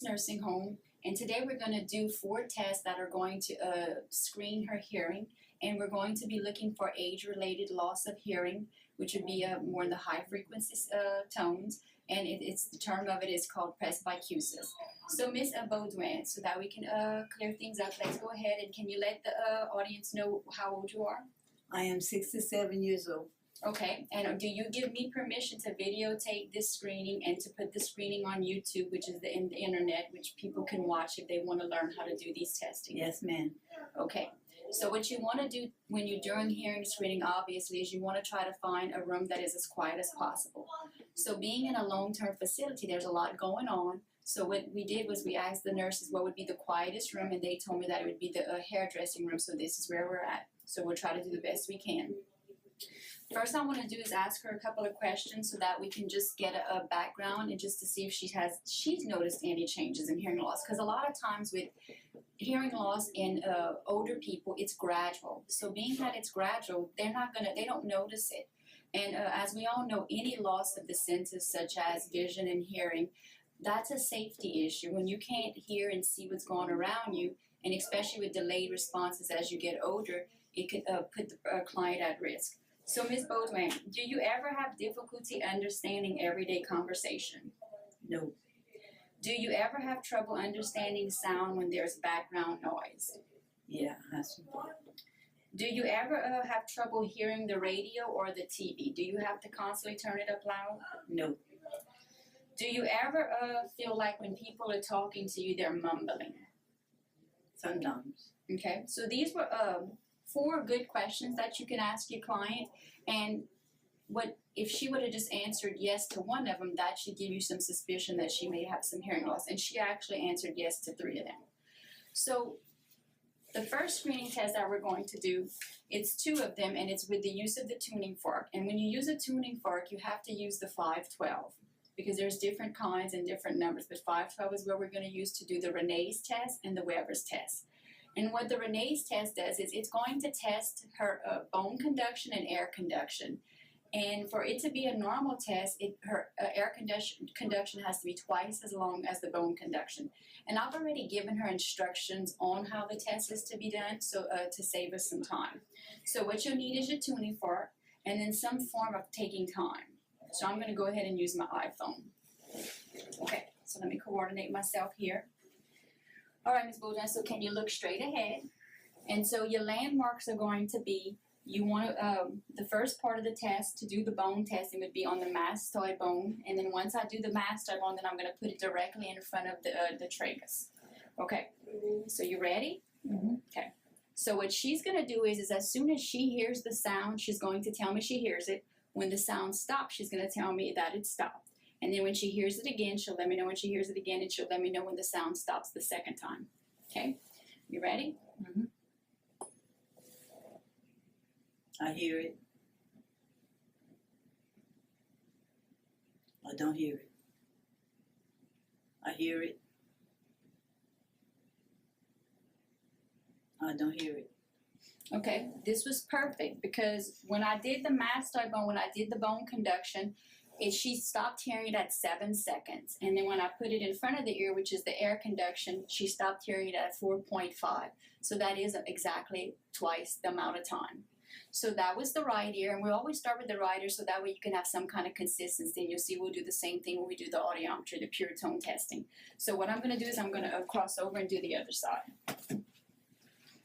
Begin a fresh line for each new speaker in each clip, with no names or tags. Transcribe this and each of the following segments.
nursing home, and today we're going to do 4 tests that are going to screen her hearing, and we're going to be looking for age-related loss of hearing, which would be more in the high frequency tones, and it's the term of it is called presbycusis. So Ms. Boudreaux, so that we can clear things up, let's go ahead and can you let the audience know how old you are?
I am 67 years old.
Okay, and do you give me permission to videotape this screening and to put the screening on YouTube, which is the internet, which people can watch if they want to learn how to do these testing?
Yes, ma'am.
Okay, so what you want to do when you're doing hearing screening, obviously, is you want to try to find a room that is as quiet as possible. So being in a long-term facility, there's a lot going on. So what we did was we asked the nurses what would be the quietest room, and they told me that it would be the hairdressing room, so this is where we're at. So we'll try to do the best we can. First I want to do is ask her a couple of questions so that we can just get a background and just to see if she's noticed any changes in hearing loss. Because a lot of times with hearing loss in older people, it's gradual. So being that it's gradual, they don't notice it. And as we all know, any loss of the senses such as vision and hearing, that's a safety issue. When you can't hear and see what's going around you, and especially with delayed responses as you get older, it could put the client at risk. So, Ms. Boudreaux, do you ever have difficulty understanding everyday conversation?
No.
Do you ever have trouble understanding sound when there's background noise?
Yeah, that's right.
Do you ever have trouble hearing the radio or the TV? Do you have to constantly turn it up loud?
No.
Do you ever feel like when people are talking to you, they're mumbling?
Sometimes.
Okay, so these were 4 good questions that you can ask your client, and what if she would have just answered yes to one of them, that should give you some suspicion that she may have some hearing loss, and she actually answered yes to 3 of them. So the first screening test that we're going to do, it's 2 of them, and it's with the use of the tuning fork. And when you use a tuning fork, you have to use the 512 because there's different kinds and different numbers, but 512 is what we're going to use to do the Renee's test and the Weber's test. And what the Renee's test does is it's going to test her bone conduction and air conduction. And for it to be a normal test, her air conduction has to be twice as long as the bone conduction. And I've already given her instructions on how the test is to be done, so to save us some time. So what you'll need is your tuning fork and then some form of taking time. So I'm going to go ahead and use my iPhone. Okay, so let me coordinate myself here. All right, Ms. Boudreaux, so can you look straight ahead? And so your landmarks are going to be, you want to, the first part of the test to do the bone testing would be on the mastoid bone. And then once I do the mastoid bone, then I'm going to put it directly in front of the tragus. Okay, so you ready?
Mm-hmm.
Okay. So what she's going to do is as soon as she hears the sound, she's going to tell me she hears it. When the sound stops, she's going to tell me that it stopped. And then when she hears it again, she'll let me know when she hears it again, and she'll let me know when the sound stops the second time. Okay? You ready?
Mm-hmm. I hear it. I don't hear it. I hear it. I don't hear it.
Okay, this was perfect because when I did the mastoid bone, when I did the bone conduction, she stopped hearing it at 7 seconds. And then when I put it in front of the ear, which is the air conduction, she stopped hearing it at 4.5. So that is exactly twice the amount of time. So that was the right ear, and we always start with the right ear so that way you can have some kind of consistency. And you'll see we'll do the same thing when we do the audiometry, the pure tone testing. So what I'm going to do is I'm going to cross over and do the other side.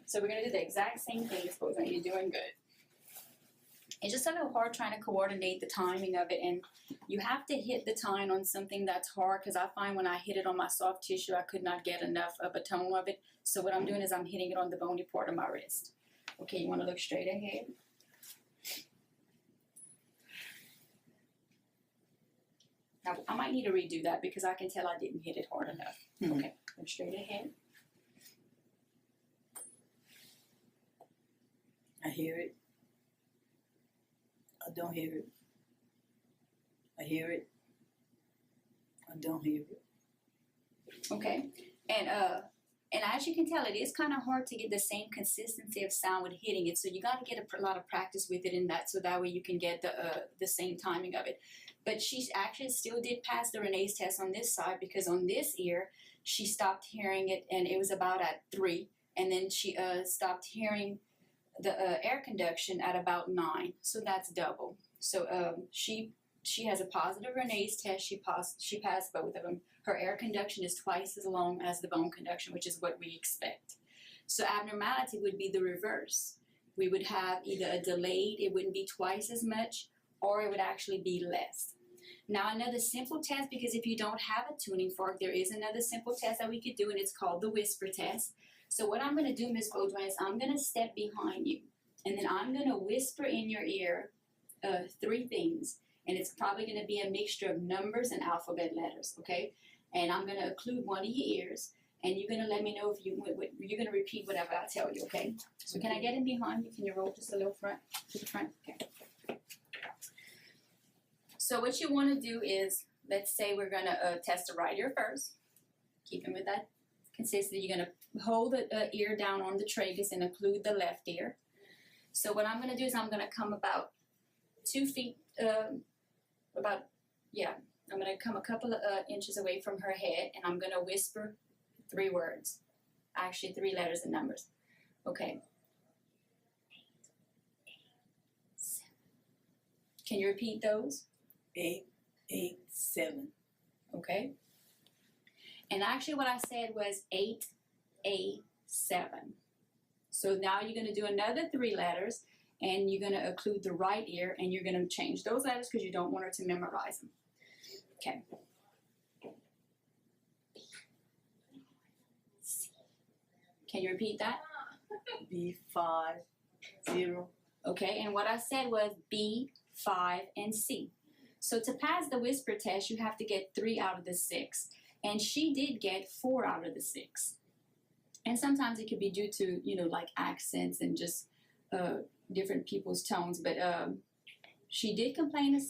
So we're going to do the exact same thing, suppose you're doing good. It's just a little hard trying to coordinate the timing of it, and you have to hit the tine on something that's hard because I find when I hit it on my soft tissue, I could not get enough of a tone of it. So what I'm doing is I'm hitting it on the bony part of my wrist. Okay, you want to look straight ahead. Now, I might need to redo that because I can tell I didn't hit it hard enough. Okay, look straight ahead.
I hear it. I don't hear it. I hear it. I don't hear it.
Okay, and as you can tell, it is kind of hard to get the same consistency of sound with hitting it. So you got to get a lot of practice with it in that, so that way you can get the same timing of it. But she actually still did pass the Renee's test on this side because on this ear, she stopped hearing it, and it was about at 3. And then she stopped hearing the air conduction at about 9. So that's double. So she has a positive Renee's test. She passed both of them. Her air conduction is twice as long as the bone conduction, which is what we expect. So abnormality would be the reverse. We would have either a delayed, it wouldn't be twice as much, or it would actually be less. Now another simple test, because if you don't have a tuning fork, there is another simple test that we could do, and it's called the whisper test. So what I'm going to do, Ms. Boudreaux, is I'm going to step behind you, and then I'm going to whisper in your ear 3 things, and it's probably going to be a mixture of numbers and alphabet letters, okay? And I'm going to occlude one of your ears, and you're going to let me know if you're going to repeat whatever I tell you, okay? So can I get in behind you? Can you roll just a little to the front? Okay. So what you want to do is, let's say we're going to test the right ear first. Keeping with that consistency, you're going to hold the ear down on the tragus and occlude the left ear. So what I'm going to do is I'm going to come about 2 feet, I'm going to come a couple of inches away from her head, and I'm going to whisper 3 words. Actually, 3 letters and numbers. Okay. 8, 7. Can you repeat those?
8, 8, 7.
Okay. And actually what I said was 8, 8, 7. So now you're going to do another 3 letters, and you're going to occlude the right ear, and you're going to change those letters because you don't want her to memorize them. Okay. Can you repeat that?
B, 5, 0.
Okay, and what I said was B, 5, and C. So to pass the whisper test, you have to get 3 out of the 6. And she did get 4 out of the 6. And sometimes it could be due to, like accents and just different people's tones. But she did complain of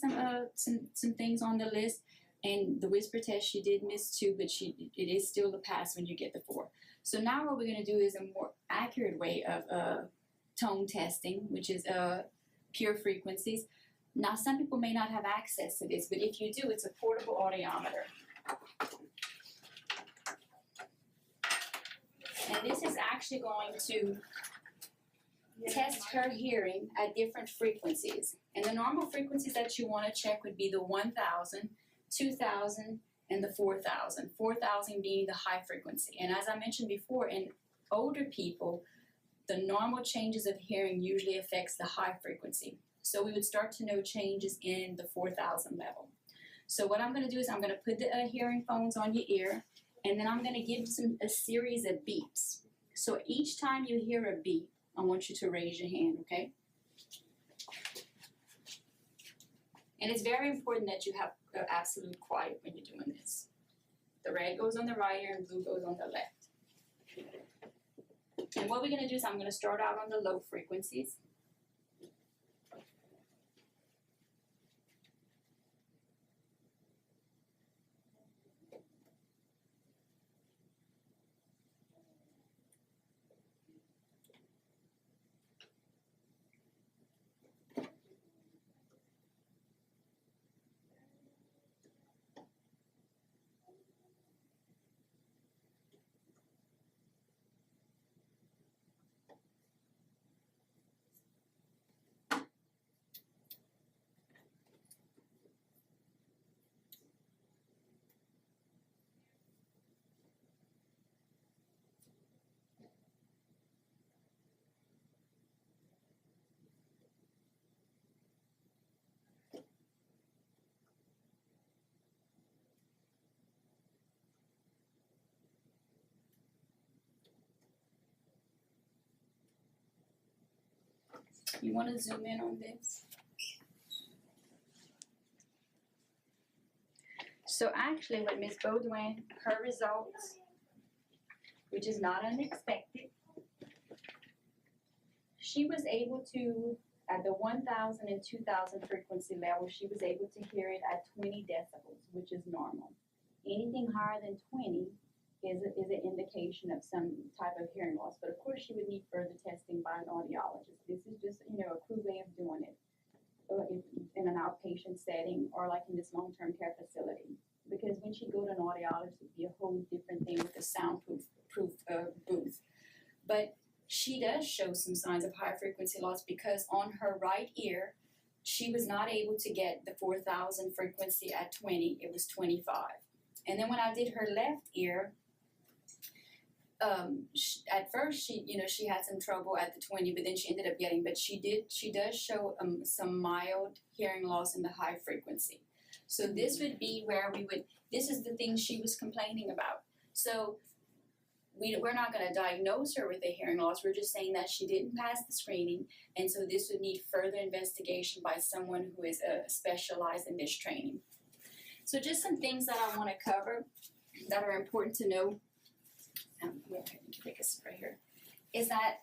some things on the list. And the whisper test, she did miss 2, but it is still a pass when you get the 4. So now what we're going to do is a more accurate way of tone testing, which is pure frequencies. Now, some people may not have access to this, but if you do, it's a portable audiometer. And this is actually going to test her hearing at different frequencies. And the normal frequencies that you want to check would be the 1,000, 2,000, and the 4,000. 4,000 being the high frequency. And as I mentioned before, in older people, the normal changes of hearing usually affects the high frequency. So we would start to know changes in the 4,000 level. So what I'm going to do is I'm going to put the hearing phones on your ear, and then I'm going to give a series of beeps. So each time you hear a beep, I want you to raise your hand, okay? And it's very important that you have absolute quiet when you're doing this. The red goes on the right ear and blue goes on the left. And what we're going to do is I'm going to start out on the low frequencies. You want to zoom in on this? So actually with Ms. Boudreaux, her results, which is not unexpected, she was able to, at the 1,000 and 2,000 frequency level, she was able to hear it at 20 decibels, which is normal. Anything higher than 20 is an indication of some type of hearing loss. But of course, she would need further testing by an audiologist. This is just, a crude way of doing it in an outpatient setting or like in this long-term care facility. because when she go to an audiologist, it'd be a whole different thing with a soundproof booth. But she does show some signs of high frequency loss because on her right ear, she was not able to get the 4,000 frequency at 20, it was 25. And then when I did her left ear, at first she had some trouble at the 20, but then she ended up getting, but she does show some mild hearing loss in the high frequency. So this would be where this is the thing she was complaining about. So we're not going to diagnose her with a hearing loss, we're just saying that she didn't pass the screening, and so this would need further investigation by someone who is specialized in this training. So just some things that I want to cover that are important to know. We're going to take a spray here. Is that,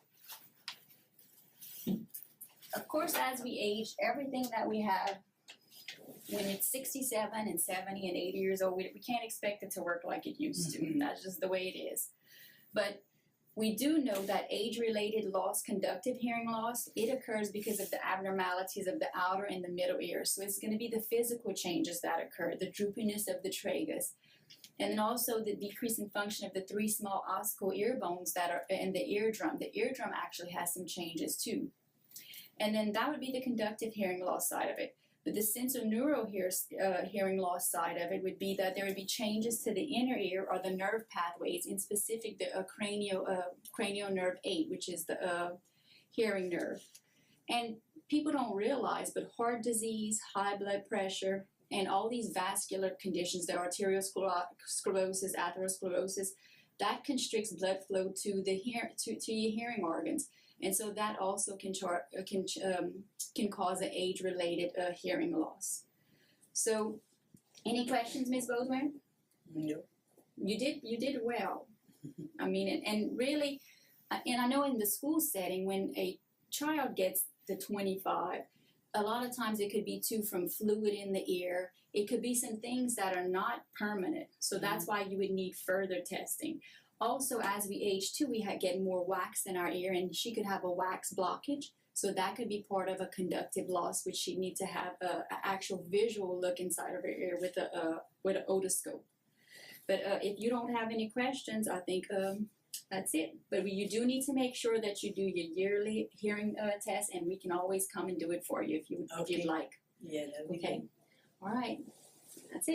of course, as we age, everything that we have, when it's 67 and 70 and 80 years old, we can't expect it to work like it used to. That's just the way it is. But we do know that age-related loss, conductive hearing loss, it occurs because of the abnormalities of the outer and the middle ear. So it's going to be the physical changes that occur, the droopiness of the tragus, and then also the decrease in function of the 3 small ossicle ear bones that are in the eardrum. The eardrum actually has some changes too. And then that would be the conductive hearing loss side of it. But the sensorineural hearing loss side of it would be that there would be changes to the inner ear or the nerve pathways, in specific the cranial nerve 8, which is the hearing nerve. And people don't realize, but heart disease, high blood pressure, and all these vascular conditions, the arteriosclerosis, atherosclerosis, that constricts blood flow to your hearing organs. And so that also can cause an age-related hearing loss. So, any questions, Ms. Boudreaux?
No.
You did well. I mean, and really, and I know in the school setting, when a child gets the 25, a lot of times it could be too from fluid in the ear. It could be some things that are not permanent. So that's why you would need further testing. Also, as we age too, we get more wax in our ear, and she could have a wax blockage. So that could be part of a conductive loss, which she'd need to have an actual visual look inside of her ear with an otoscope. But if you don't have any questions, I think that's it. But you do need to make sure that you do your yearly hearing test, and we can always come and do it for you if you'd like.
Yeah, that would be
Okay. All right. That's it.